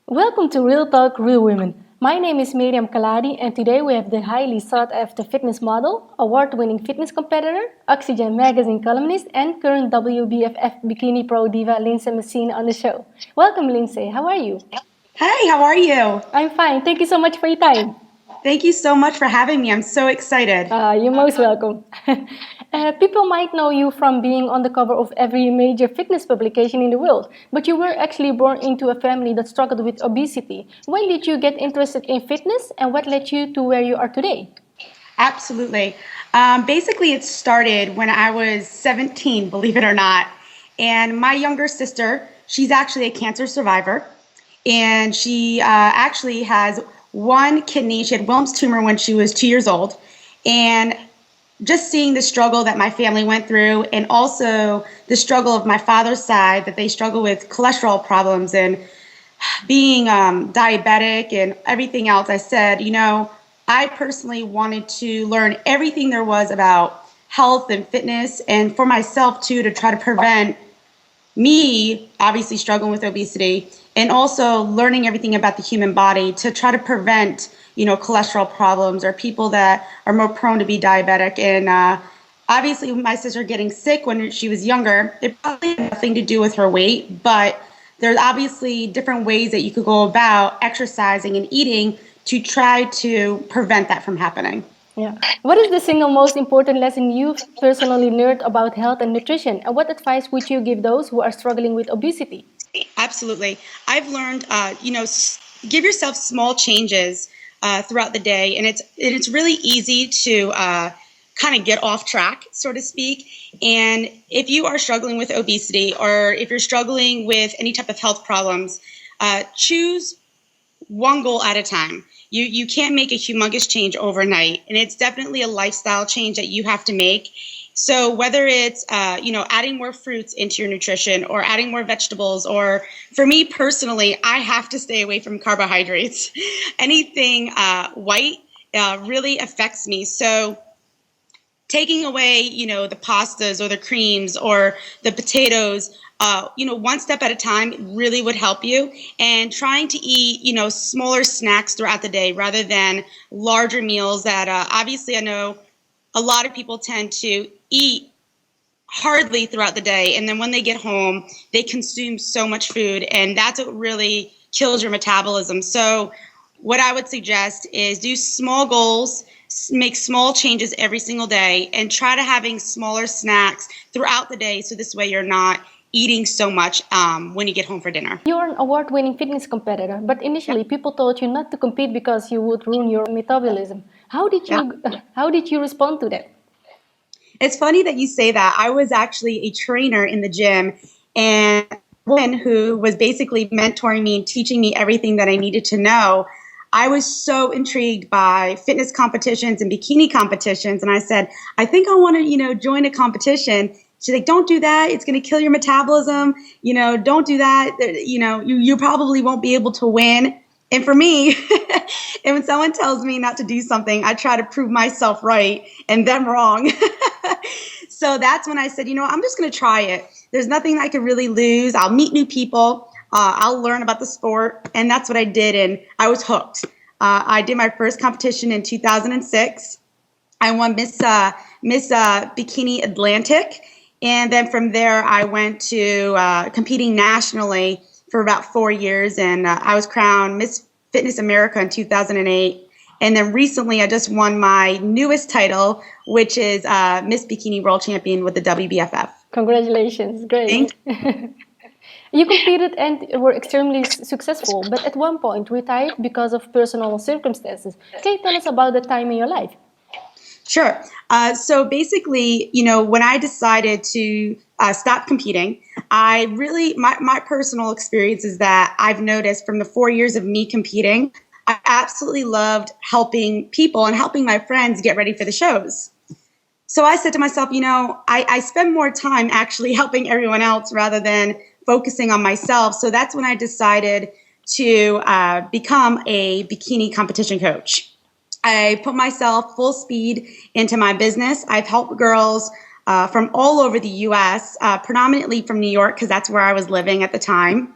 Welcome to Real Talk, Real Women. My name is Miriam Khalladi, and today we have the highly sought after fitness model, award winning fitness competitor, Oxygen magazine columnist, and current WBFF Bikini Pro diva Lindsay Messina on the show. Welcome, Lindsay. How are you? Hey, how are you? I'm fine. Thank you so much for your time. Thank you so much for having me. I'm so excited. You're most welcome. People might know you from being on the cover of every major fitness publication in the world, but you were actually born into a family that struggled with obesity. When did you get interested in fitness, and what led you to where you are today? Absolutely. Basically, it started when I was 17, believe it or not. And my younger sister, she's actually a cancer survivor. And she actually has one kidney. She had Wilms tumor when she was 2 years old. And just seeing the struggle that my family went through, and also the struggle of my father's side, that they struggle with cholesterol problems and being diabetic and everything else, I said, I personally wanted to learn everything there was about health and fitness, and for myself too, to try to prevent me obviously struggling with obesity, and also learning everything about the human body to try to prevent cholesterol problems or people that are more prone to be diabetic. And obviously my sister getting sick when she was younger, it probably had nothing to do with her weight, but there's obviously different ways that you could go about exercising and eating to try to prevent that from happening. Yeah. What is the single most important lesson you've personally learned about health and nutrition, and what advice would you give those who are struggling with obesity? Absolutely. I've learned, give yourself small changes throughout the day, and it's really easy to kind of get off track, so to speak. And if you are struggling with obesity, or if you're struggling with any type of health problems, choose one goal at a time. You can't make a humongous change overnight, and it's definitely a lifestyle change that you have to make. So whether it's adding more fruits into your nutrition, or adding more vegetables, or for me personally, I have to stay away from carbohydrates. Anything white really affects me. So taking away, the pastas or the creams or the potatoes, one step at a time really would help you. And trying to eat, smaller snacks throughout the day rather than larger meals that obviously I know a lot of people tend to eat hardly throughout the day. And then when they get home, they consume so much food, and that's what really kills your metabolism. So what I would suggest is do small goals, make small changes every single day, and try to having smaller snacks throughout the day. So this way you're not eating so much when you get home for dinner. You're an award-winning fitness competitor, but initially people told you not to compete because you would ruin your metabolism. How did Yeah. you how did you respond to that? It's funny that you say that. I was actually a trainer in the gym, and a woman who was basically mentoring me and teaching me everything that I needed to know. I was so intrigued by fitness competitions and bikini competitions, and I said, I think I want to, join a competition. She's like, don't do that. It's going to kill your metabolism. Don't do that. You probably won't be able to win. And for me, and when someone tells me not to do something, I try to prove myself right and them wrong. So that's when I said, I'm just going to try it. There's nothing I could really lose. I'll meet new people. I'll learn about the sport. And that's what I did. And I was hooked. I did my first competition in 2006. I won Miss Bikini Atlantic. And then from there, I went to competing nationally for about 4 years. And I was crowned Miss Fitness America in 2008. And then recently, I just won my newest title, which is Miss Bikini World Champion with the WBFF. Congratulations, great. You competed and were extremely successful, but at one point retired because of personal circumstances. Can you tell us about that time in your life? Sure. So basically, when I decided to stop competing, my personal experience is that I've noticed from the 4 years of me competing, I absolutely loved helping people and helping my friends get ready for the shows. So I said to myself, I spend more time actually helping everyone else rather than focusing on myself. So that's when I decided to become a bikini competition coach. I put myself full speed into my business. I've helped girls from all over the U.S., predominantly from New York, because that's where I was living at the time.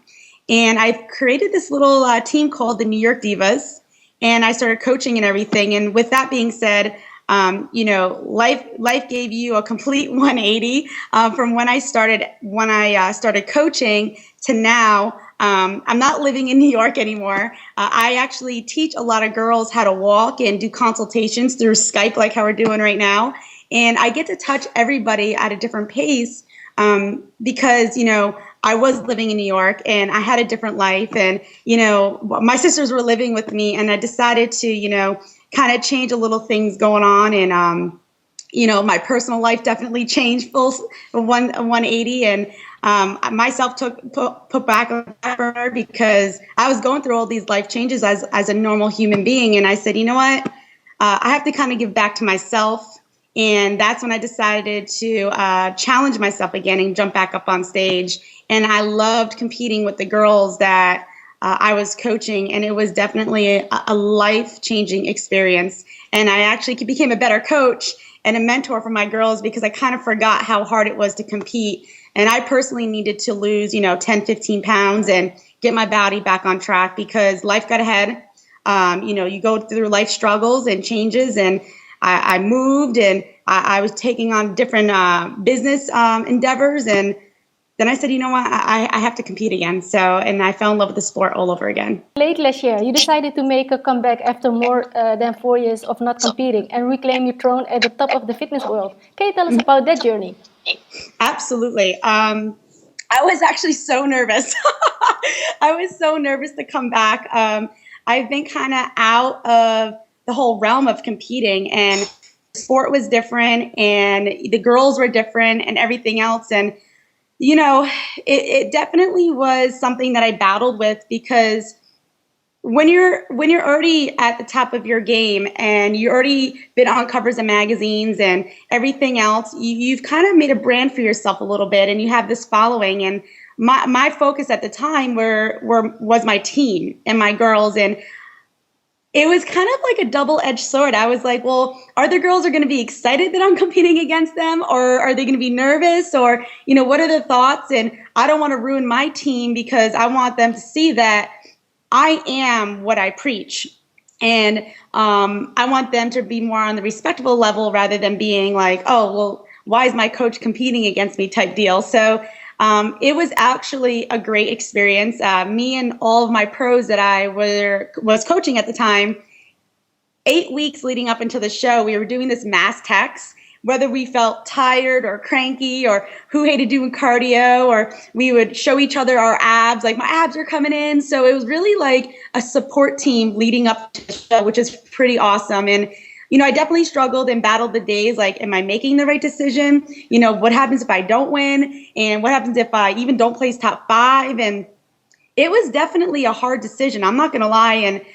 And I created this little team called the New York Divas, and I started coaching and everything. And with that being said, life gave you a complete 180 from when I started coaching to now. I'm not living in New York anymore. I actually teach a lot of girls how to walk and do consultations through Skype, like how we're doing right now. And I get to touch everybody at a different pace because, I was living in New York and I had a different life. And, my sisters were living with me, and I decided to, kind of change a little things going on. And, my personal life definitely changed full 180. And myself put back on the back burner because I was going through all these life changes as a normal human being. And I said, you know what? I have to kind of give back to myself. And that's when I decided to challenge myself again and jump back up on stage. And I loved competing with the girls that I was coaching. And it was definitely a life-changing experience. And I actually became a better coach and a mentor for my girls because I kind of forgot how hard it was to compete. And I personally needed to lose, 10, 15 pounds and get my body back on track because life got ahead. You go through life struggles and changes, and I moved, and I was taking on different business endeavors. And then I said, you know what, I have to compete again. And I fell in love with the sport all over again. Late last year, you decided to make a comeback after more than 4 years of not competing and reclaim your throne at the top of the fitness world. Can you tell us about that journey? Absolutely. I was actually so nervous. I was so nervous to come back. I've been kind of out of the whole realm of competing, and sport was different and the girls were different and everything else. And, it definitely was something that I battled with because when you're already at the top of your game and you're already been on covers of magazines and everything else, you've kind of made a brand for yourself a little bit, and you have this following. And my focus at the time was my team and my girls, and it was kind of like a double-edged sword. I was like, well, are the girls are going to be excited that I'm competing against them, or are they going to be nervous, or, what are the thoughts? And I don't want to ruin my team because I want them to see that I am what I preach. And I want them to be more on the respectable level rather than being like, oh, well, why is my coach competing against me type deal. So it was actually a great experience. Me and all of my pros that I was coaching at the time, 8 weeks leading up into the show, we were doing this mass text, whether we felt tired or cranky or who hated doing cardio, or we would show each other our abs, like my abs are coming in. So it was really like a support team leading up to the show, which is pretty awesome. And I definitely struggled and battled the days like, am I making the right decision? What happens if I don't win? And what happens if I even don't place top 5? And it was definitely a hard decision. I'm not going to lie. And,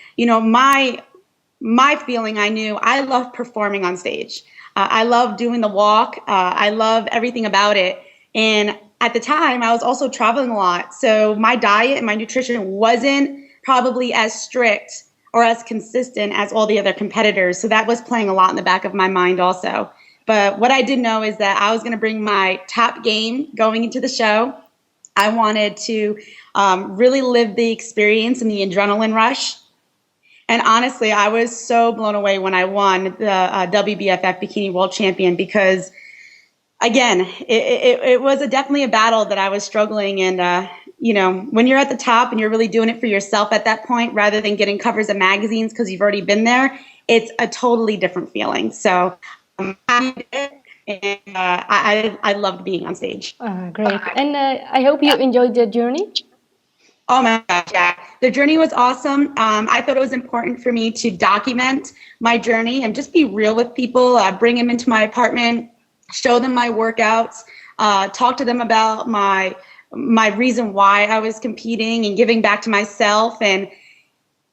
my feeling, I knew I love performing on stage. I love doing the walk. I love everything about it. And at the time, I was also traveling a lot. So my diet and my nutrition wasn't probably as strict or as consistent as all the other competitors. So that was playing a lot in the back of my mind also. But what I did know is that I was going to bring my top game going into the show. I wanted to really live the experience and the adrenaline rush. And honestly, I was so blown away when I won the WBFF Bikini World Champion because, again, it was definitely a battle that I was struggling. And, when you're at the top and you're really doing it for yourself at that point, rather than getting covers of magazines because you've already been there, it's a totally different feeling. So I did it, and I loved being on stage. Great. And I hope you enjoyed the journey. Oh my gosh, yeah. The journey was awesome. I thought it was important for me to document my journey and just be real with people, bring them into my apartment, show them my workouts, talk to them about my reason why I was competing and giving back to myself, and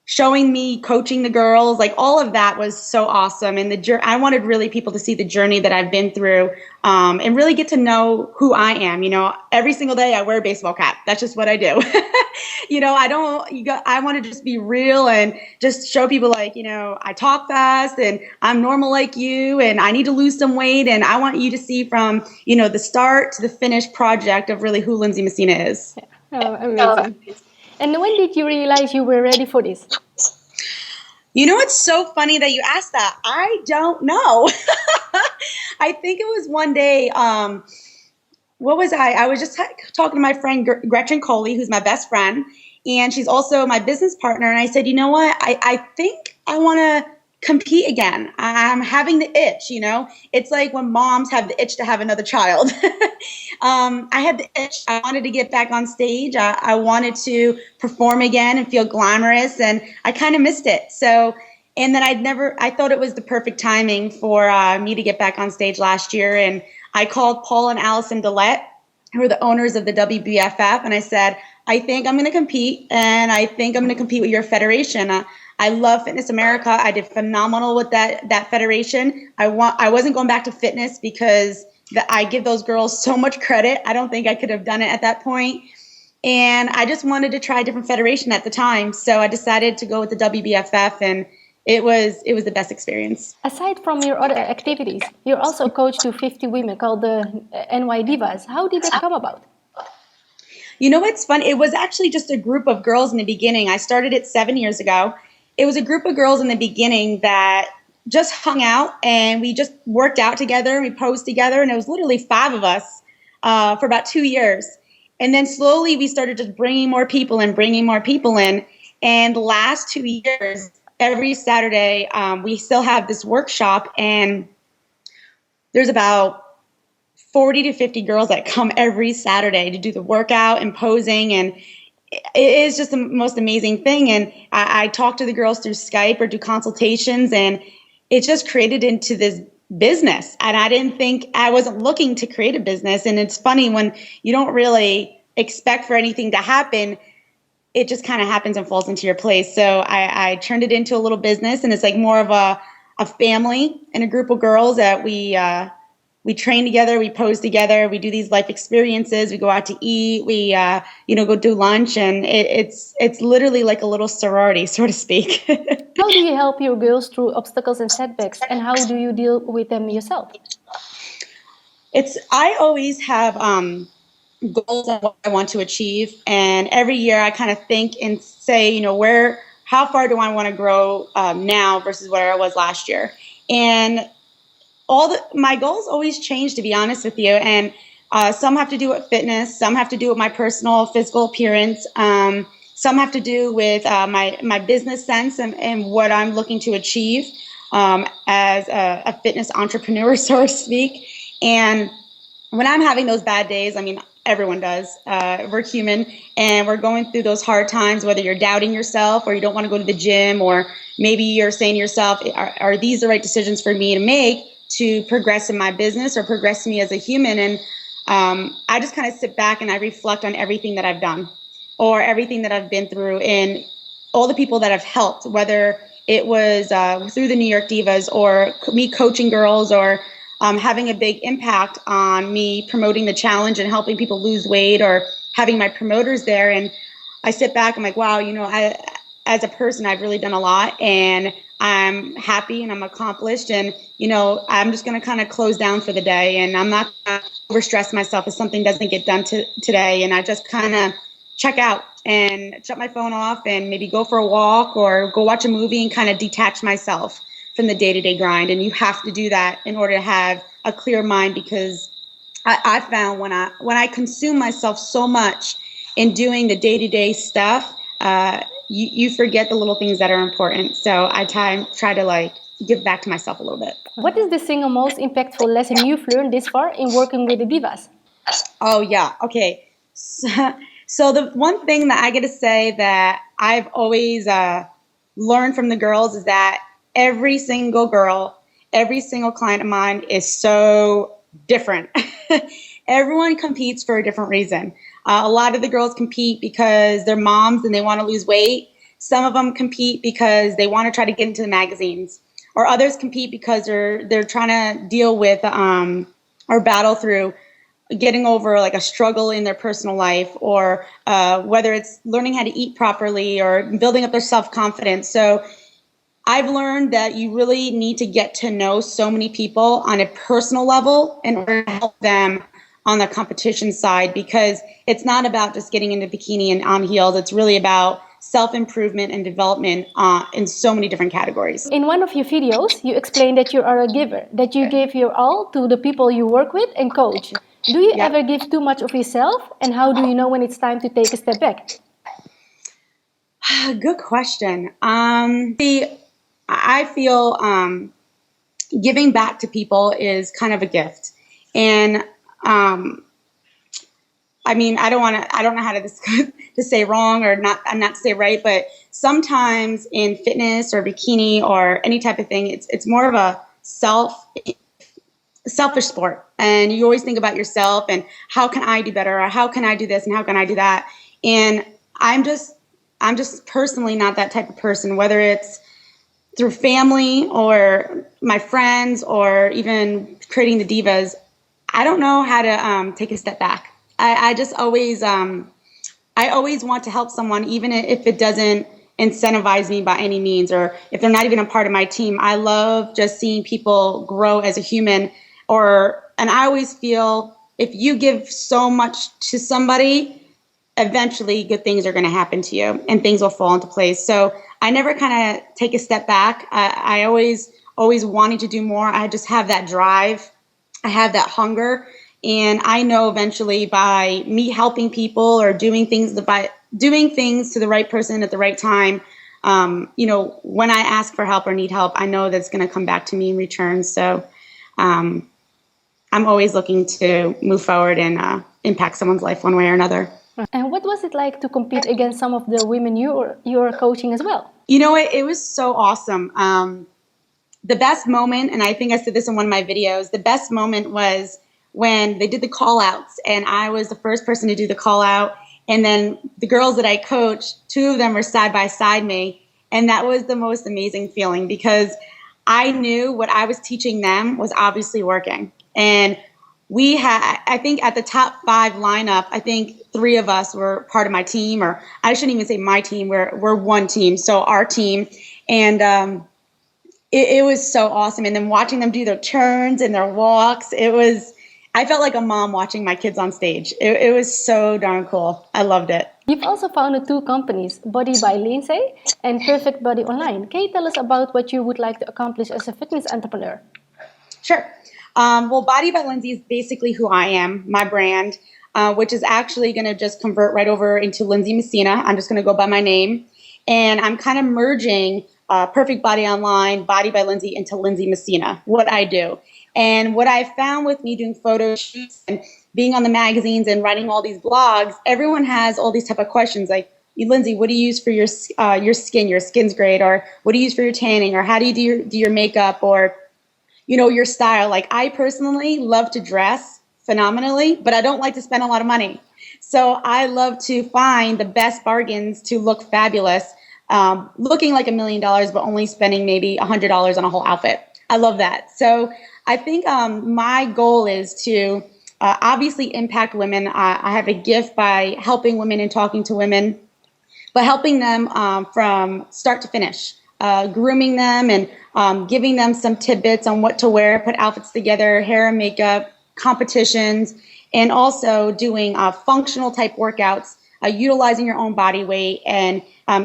showing me coaching the girls. Like, all of that was so awesome. And I wanted really people to see the journey that I've been through, and really get to know who I am. Every single day I wear a baseball cap. That's just what I do. I want to just be real and just show people like, I talk fast and I'm normal like you, and I need to lose some weight. And I want you to see from, the start to the finished project of really who Lindsay Messina is. Oh, amazing. And when did you realize you were ready for this? You know, it's so funny that you asked that. I don't know. I think it was one day, what was I? I was just talking to my friend Gretchen Coley, who's my best friend, and she's also my business partner. And I said, you know what? I think I want to compete again. I'm having the itch, you know? It's like when moms have the itch to have another child. I had the itch. I wanted to get back on stage. I wanted to perform again and feel glamorous, and I kind of missed it. So, and then I thought it was the perfect timing for me to get back on stage last year. And I called Paul and Allison Dillette, who are the owners of the WBFF, and I said, I think I'm going to compete, and I think I'm going to compete with your federation. I love Fitness America. I did phenomenal with that federation. I wasn't going back to fitness because I give those girls so much credit. I don't think I could have done it at that point. And I just wanted to try a different federation at the time. So I decided to go with the WBFF, and it was the best experience. Aside from your other activities, you're also a coach to 50 women called the NY Divas. How did that come about? You know what's fun? It was actually just a group of girls in the beginning. I started it 7 years ago. It was a group of girls in the beginning that just hung out, and we just worked out together. We posed together, and it was literally 5 of us for about 2 years. And then slowly we started just bringing more people in. And the last 2 years, every Saturday, we still have this workshop, and there's about 40 to 50 girls that come every Saturday to do the workout and posing, and it is just the most amazing thing. And I talk to the girls through Skype or do consultations, and it just created into this business. And I wasn't looking to create a business. And it's funny when you don't really expect for anything to happen, it just kind of happens and falls into your place. So I turned it into a little business, and it's like more of a family and a group of girls that we train together, we pose together, we do these life experiences, we go out to eat, we go do lunch, and it's literally like a little sorority, so to speak. How do you help your girls through obstacles and setbacks, and how do you deal with them yourself? I always have goals on what I want to achieve, and every year I kind of think and say, how far do I want to grow now versus where I was last year? And my goals always change, to be honest with you. And some have to do with fitness, some have to do with my personal physical appearance, some have to do with my business sense and what I'm looking to achieve as a fitness entrepreneur, so to speak. And when I'm having those bad days, I mean, everyone does. We're human, and we're going through those hard times, whether you're doubting yourself or you don't want to go to the gym, or maybe you're saying to yourself, are these the right decisions for me to make to progress in my business or progress me as a human? And I just kind of sit back and I reflect on everything that I've done or everything that I've been through and all the people that I've helped, whether it was through the New York Divas or me coaching girls or having a big impact on me promoting the challenge and helping people lose weight or having my promoters there. And I sit back, I'm like, wow, as a person, I've really done a lot, and I'm happy and I'm accomplished, and I'm just going to kind of close down for the day, and I'm not going to overstress myself if something doesn't get done today, and I just kind of check out and shut my phone off and maybe go for a walk or go watch a movie and kind of detach myself from the day-to-day grind. And you have to do that in order to have a clear mind, because I found when I consume myself so much in doing the day-to-day stuff, you forget the little things that are important. So I try to give back to myself a little bit. What is the single most impactful lesson you've learned this far in working with the divas? Oh, yeah. Okay. So the one thing that I get to say that I've always learned from the girls is that every single girl, every single client of mine is so different. Everyone competes for a different reason. A lot of the girls compete because they're moms and they want to lose weight. Some of them compete because they want to try to get into the magazines, or others compete because they're trying to deal with or battle through getting over like a struggle in their personal life, or whether it's learning how to eat properly or building up their self-confidence. So I've learned that you really need to get to know so many people on a personal level in order to help them on the competition side, because it's not about just getting into bikini and on heels. It's really about self-improvement and development in so many different categories. In one of your videos, you explained that you are a giver, that you give your all to the people you work with and coach. Do you ever give too much of yourself, and how do you know when it's time to take a step back? Good question. I feel giving back to people is kind of a gift, and I mean, I don't know how to say wrong or not to say right, but sometimes in fitness or bikini or any type of thing, it's more of a selfish sport, and you always think about yourself and how can I do better, or how can I do this and how can I do that. And I'm just personally not that type of person, whether it's through family or my friends or even creating the divas. I don't know how to take a step back. I just always I always want to help someone, even if it doesn't incentivize me by any means, or if they're not even a part of my team. I love just seeing people grow as a human. And I always feel if you give so much to somebody, eventually good things are going to happen to you and things will fall into place. So I never kind of take a step back. I always wanting to do more. I just have that drive. I have that hunger. And I know eventually by me helping people or doing things to the right person at the right time, when I ask for help or need help, I know that's going to come back to me in return. So I'm always looking to move forward and impact someone's life one way or another. And what was it like to compete against some of the women you're coaching as well? It was so awesome. The best moment, and I think I said this in one of my videos, the best moment was when they did the call outs and I was the first person to do the call out. And then the girls that I coached, two of them were side by side me. And that was the most amazing feeling because I knew what I was teaching them was obviously working. And we had, I think at the top 5 lineup, I think 3 of us were part of my team, or I shouldn't even say my team, we're one team. So our team. And it was so awesome. And then watching them do their turns and their walks, I felt like a mom watching my kids on stage. It was so darn cool. I loved it. You've also founded 2 companies, Body by Lindsay and Perfect Body Online. Can you tell us about what you would like to accomplish as a fitness entrepreneur? Sure. Well, Body by Lindsay is basically who I am, my brand, which is actually going to just convert right over into Lindsay Messina. I'm just going to go by my name. And I'm kind of merging Perfect Body Online, Body by Lindsay into Lindsay Messina, what I do. And what I found with me doing photo shoots and being on the magazines and writing all these blogs, everyone has all these type of questions like, Lindsay, what do you use for your skin? Your skin's great. Or what do you use for your tanning? Or how do you do your makeup? Or your style. Like I personally love to dress phenomenally, but I don't like to spend a lot of money. So I love to find the best bargains to look fabulous, looking like $1 million, but only spending maybe $100 on a whole outfit. I love that. So I think my goal is to obviously impact women. I have a gift by helping women and talking to women, but helping them from start to finish. Grooming them and giving them some tidbits on what to wear, put outfits together, hair and makeup, competitions, and also doing functional type workouts, utilizing your own body weight and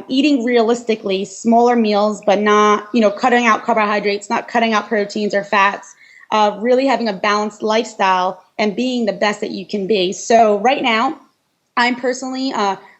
eating realistically smaller meals, but not, cutting out carbohydrates, not cutting out proteins or fats, really having a balanced lifestyle and being the best that you can be. So right now, I'm personally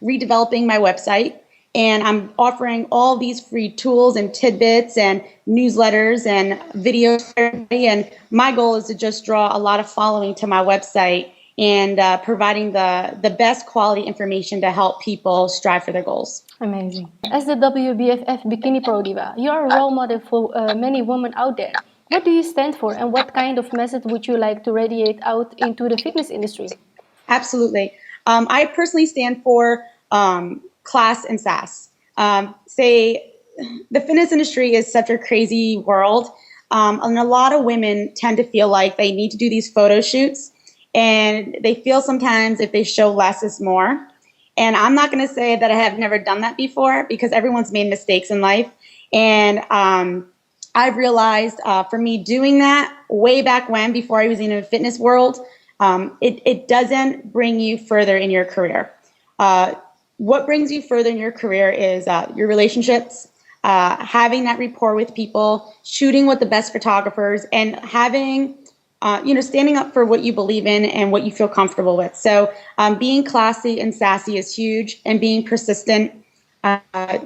redeveloping my website. And I'm offering all these free tools and tidbits and newsletters and videos for everybody. And my goal is to just draw a lot of following to my website and providing the best quality information to help people strive for their goals. Amazing. As the WBFF Bikini Pro Diva, you are a role model for many women out there. What do you stand for and what kind of message would you like to radiate out into the fitness industry? Absolutely. I personally stand for class and sass. The fitness industry is such a crazy world, and a lot of women tend to feel like they need to do these photo shoots, and they feel sometimes if they show less is more. And I'm not going to say that I have never done that before because everyone's made mistakes in life. And I've realized for me doing that way back when, before I was in the fitness world, it doesn't bring you further in your career. What brings you further in your career is your relationships, having that rapport with people, shooting with the best photographers, and having, standing up for what you believe in and what you feel comfortable with. So being classy and sassy is huge, and being persistent.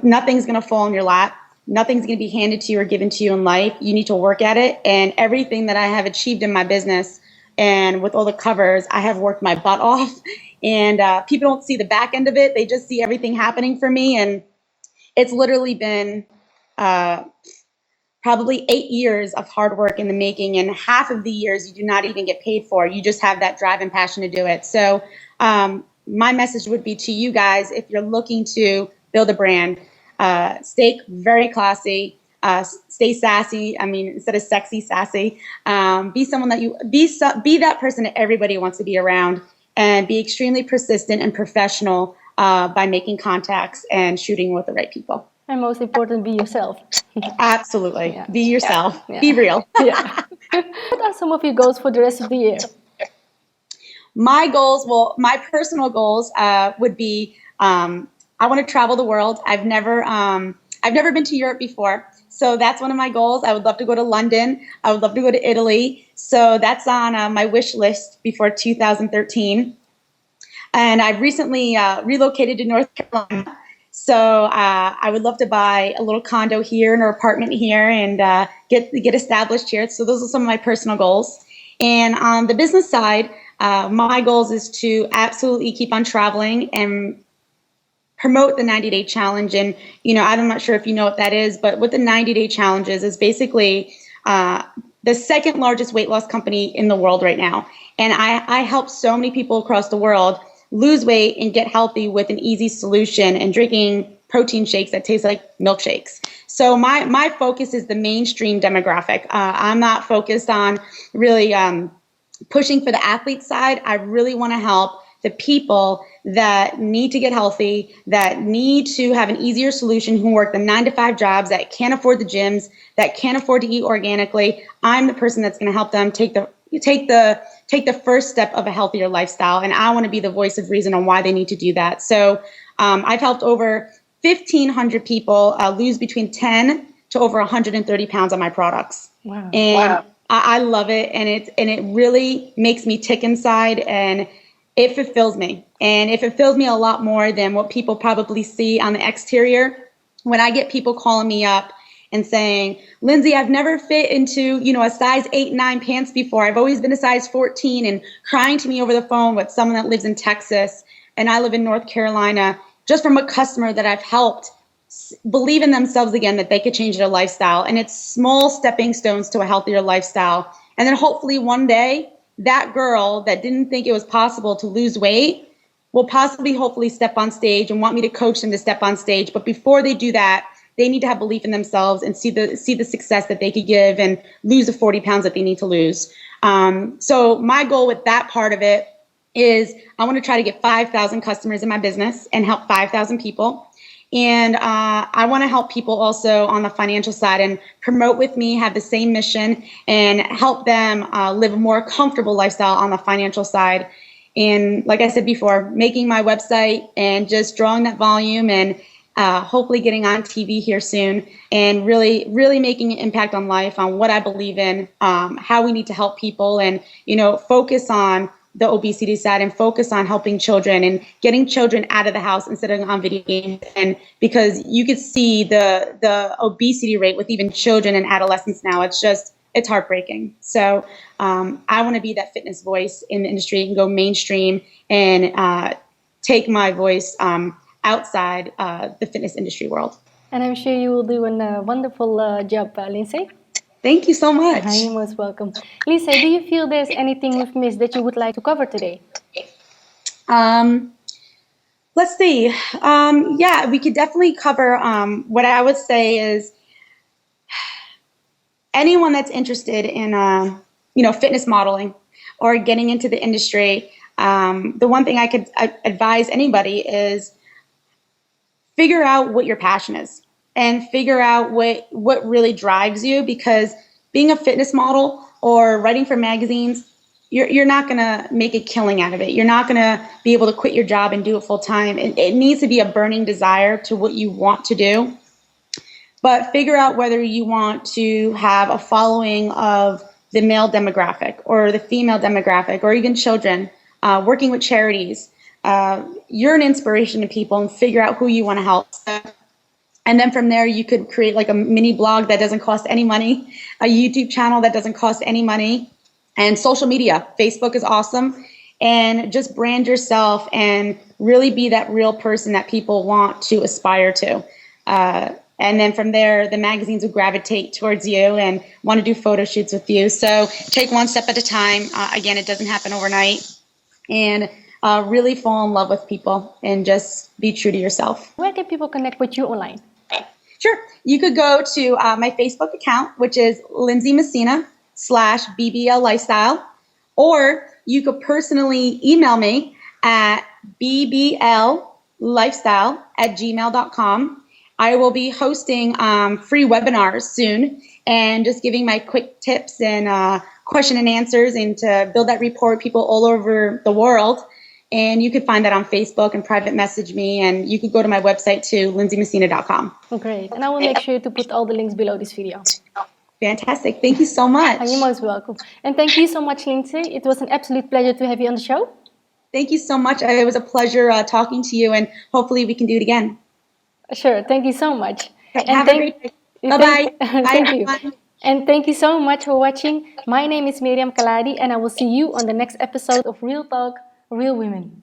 Nothing's going to fall in your lap. Nothing's going to be handed to you or given to you in life. You need to work at it. And everything that I have achieved in my business and with all the covers, I have worked my butt off. And people don't see the back end of it. They just see everything happening for me. And it's literally been probably 8 years of hard work in the making. And half of the years you do not even get paid for. You just have that drive and passion to do it. So my message would be to you guys, if you're looking to build a brand, stay very classy, stay sassy. I mean, instead of sexy, sassy. Be someone that be that person that everybody wants to be around, and be extremely persistent and professional by making contacts and shooting with the right people. And most important, be yourself. Absolutely. Yeah. Be yourself. Yeah. Be real. Yeah. What are some of your goals for the rest of the year? My goals, well, my personal goals would be, I want to travel the world. I've never been to Europe before, so that's one of my goals. I would love to go to London. I would love to go to Italy. So that's on my wish list before 2013. And I've recently relocated to North Carolina. So I would love to buy a little condo here, an apartment here, and get established here. So those are some of my personal goals. And on the business side, my goals is to absolutely keep on traveling and promote the 90-day challenge. And, I'm not sure if you know what that is, but what the 90-day challenge is basically the second largest weight loss company in the world right now. And I help so many people across the world lose weight and get healthy with an easy solution, and drinking protein shakes that taste like milkshakes. So my focus is the mainstream demographic. I'm not focused on really pushing for the athlete side. I really want to help the people that need to get healthy, that need to have an easier solution, who work the 9-to-5 jobs, that can't afford the gyms, that can't afford to eat organically. I'm the person that's going to help them take the first step of a healthier lifestyle. And I want to be the voice of reason on why they need to do that. So I've helped over 1,500 people lose between 10 to over 130 pounds on my products. Wow. And wow. I love it. And it really makes me tick inside, and it fulfills me. And it fulfills me a lot more than what people probably see on the exterior. When I get people calling me up and saying, Lindsay, I've never fit into, a size 8, 9 pants before. I've always been a size 14, and crying to me over the phone with someone that lives in Texas and I live in North Carolina, just from a customer that I've helped believe in themselves again, that they could change their lifestyle. And it's small stepping stones to a healthier lifestyle. And then hopefully one day, that girl that didn't think it was possible to lose weight will possibly, hopefully, step on stage and want me to coach them to step on stage. But before they do that, they need to have belief in themselves and see the success that they could give and lose the 40 pounds that they need to lose. So my goal with that part of it is I want to try to get 5,000 customers in my business and help 5,000 people. And I want to help people also on the financial side and promote with me, have the same mission, and help them live a more comfortable lifestyle on the financial side. And like I said before, making my website and just drawing that volume, and hopefully getting on TV here soon, and really, really making an impact on life, on what I believe in, how we need to help people, and, focus on the obesity side, and focus on helping children and getting children out of the house instead of on video games. And because you could see the obesity rate with even children and adolescents now, it's heartbreaking. So I want to be that fitness voice in the industry and go mainstream and take my voice outside the fitness industry world. And I'm sure you will do a wonderful job, Lindsay. Thank you so much. You're most welcome. Lisa, do you feel there's anything we've missed that you would like to cover today? Let's see. Yeah, we could definitely cover what I would say is anyone that's interested in fitness modeling or getting into the industry. The one thing I could advise anybody is figure out what your passion is. And figure out what really drives you, because being a fitness model or writing for magazines, you're not going to make a killing out of it. You're not going to be able to quit your job and do it full time. It needs to be a burning desire to what you want to do. But figure out whether you want to have a following of the male demographic or the female demographic or even children, working with charities. You're an inspiration to people, and figure out who you want to help. And then from there, you could create like a mini blog that doesn't cost any money, a YouTube channel that doesn't cost any money, and social media. Facebook is awesome. And just brand yourself and really be that real person that people want to aspire to. And then from there, the magazines will gravitate towards you and want to do photo shoots with you. So take one step at a time. Again, it doesn't happen overnight. And really fall in love with people and just be true to yourself. Where can people connect with you online? Sure. You could go to my Facebook account, which is Lindsay Messina /BBL Lifestyle, or you could personally email me at bblifestyle@gmail.com. I will be hosting free webinars soon and just giving my quick tips and question and answers, and to build that rapport with people all over the world. And you could find that on Facebook and private message me, and you could go to my website too, lindsaymessina.com. Great. And I will make sure to put all the links below this video. Fantastic. Thank you so much. You're most welcome. And thank you so much, Lindsay. It was an absolute pleasure to have you on the show. Thank you so much. It was a pleasure talking to you, and hopefully we can do it again. Sure. Thank you so much. Okay, have a great day. Bye-bye. Thank you. And thank you so much for watching. My name is Miriam Khalladi, and I will see you on the next episode of Real Talk, Real Women.